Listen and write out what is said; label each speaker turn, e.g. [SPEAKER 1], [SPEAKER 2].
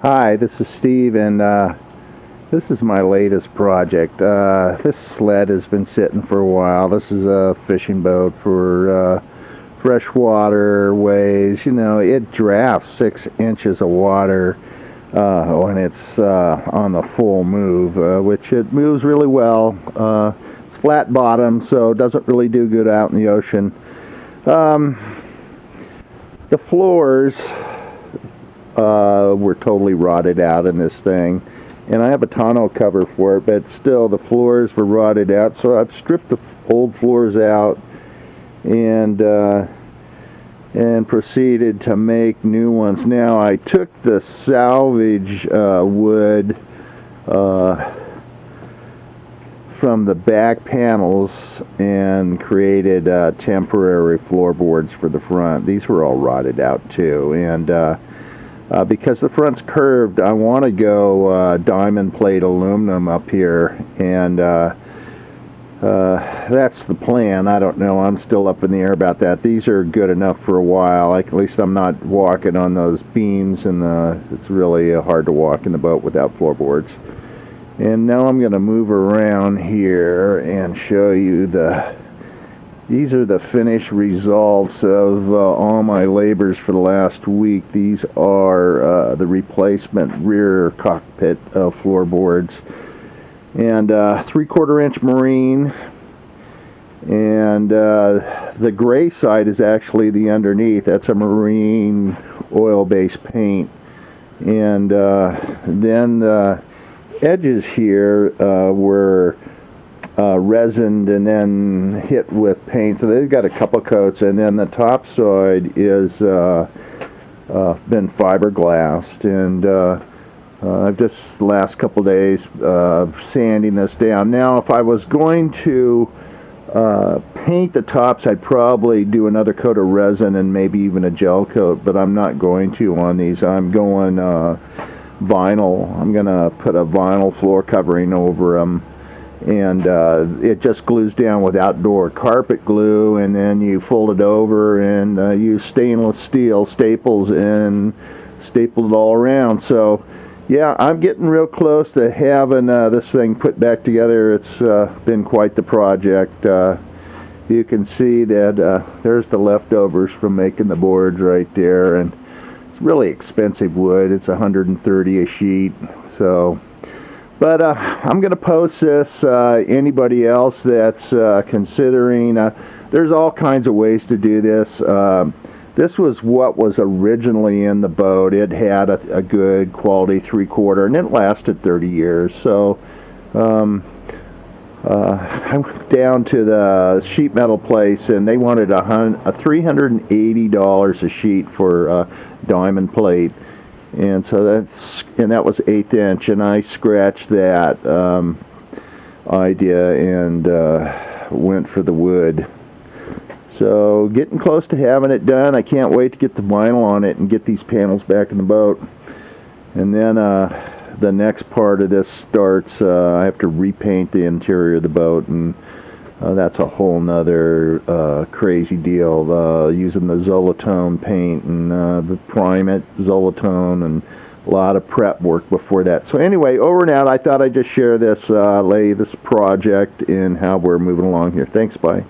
[SPEAKER 1] Hi, this is Steve, and this is my latest project. This sled has been sitting for a while. This is a fishing boat for freshwater ways. You know, it drafts 6 inches of water when it's on the full move, which it moves really well. It's flat bottom, so it doesn't really do good out in the ocean. The floors were totally rotted out in this thing, and I have a tonneau cover for it, but still the floors were rotted out, so I've stripped the old floors out and proceeded to make new ones. Now I took the salvage wood from the back panels and created temporary floorboards for the front. These were all rotted out too, and because the front's curved, I want to go diamond plate aluminum up here, and that's the plan. I don't know. I'm still up in the air about that. These are good enough for a while. At least I'm not walking on those beams, and it's really hard to walk in the boat without floorboards. And now I'm going to move around here and show you these are the finished results of all my labors for the last week. These are the replacement rear cockpit floorboards, and 3/4 inch marine, and the gray side is actually the underneath. That's a marine oil-based paint, and then the edges here were resined and then hit with paint, so they've got a couple coats, and then the top side is been fiberglassed, and I've just the last couple days sanding this down. Now if I was going to paint the tops, I'd probably do another coat of resin and maybe even a gel coat, but I'm not going to on these. I'm going vinyl. I'm gonna put a vinyl floor covering over them, and it just glues down with outdoor carpet glue, and then you fold it over and use stainless steel staples and staple it all around. So yeah, I'm getting real close to having this thing put back together. It's been quite the project. You can see that there's the leftovers from making the boards right there, and it's really expensive wood. It's $130 a sheet. So but I'm going to post this. Anybody else that's considering, there's all kinds of ways to do this. This was what was originally in the boat. It had a good quality 3/4, and it lasted 30 years. So I went down to the sheet metal place, and they wanted a $380 a sheet for diamond plate. And so that was 1/8 inch, and I scratched that idea and went for the wood. So getting close to having it done. I can't wait to get the vinyl on it and get these panels back in the boat. And then the next part of this starts. I have to repaint the interior of the boat, and that's a whole nother crazy deal, using the Zolatone paint and the prime it, Zolatone, and a lot of prep work before that. So anyway, over and out. I thought I'd just share this latest project and how we're moving along here. Thanks, bye.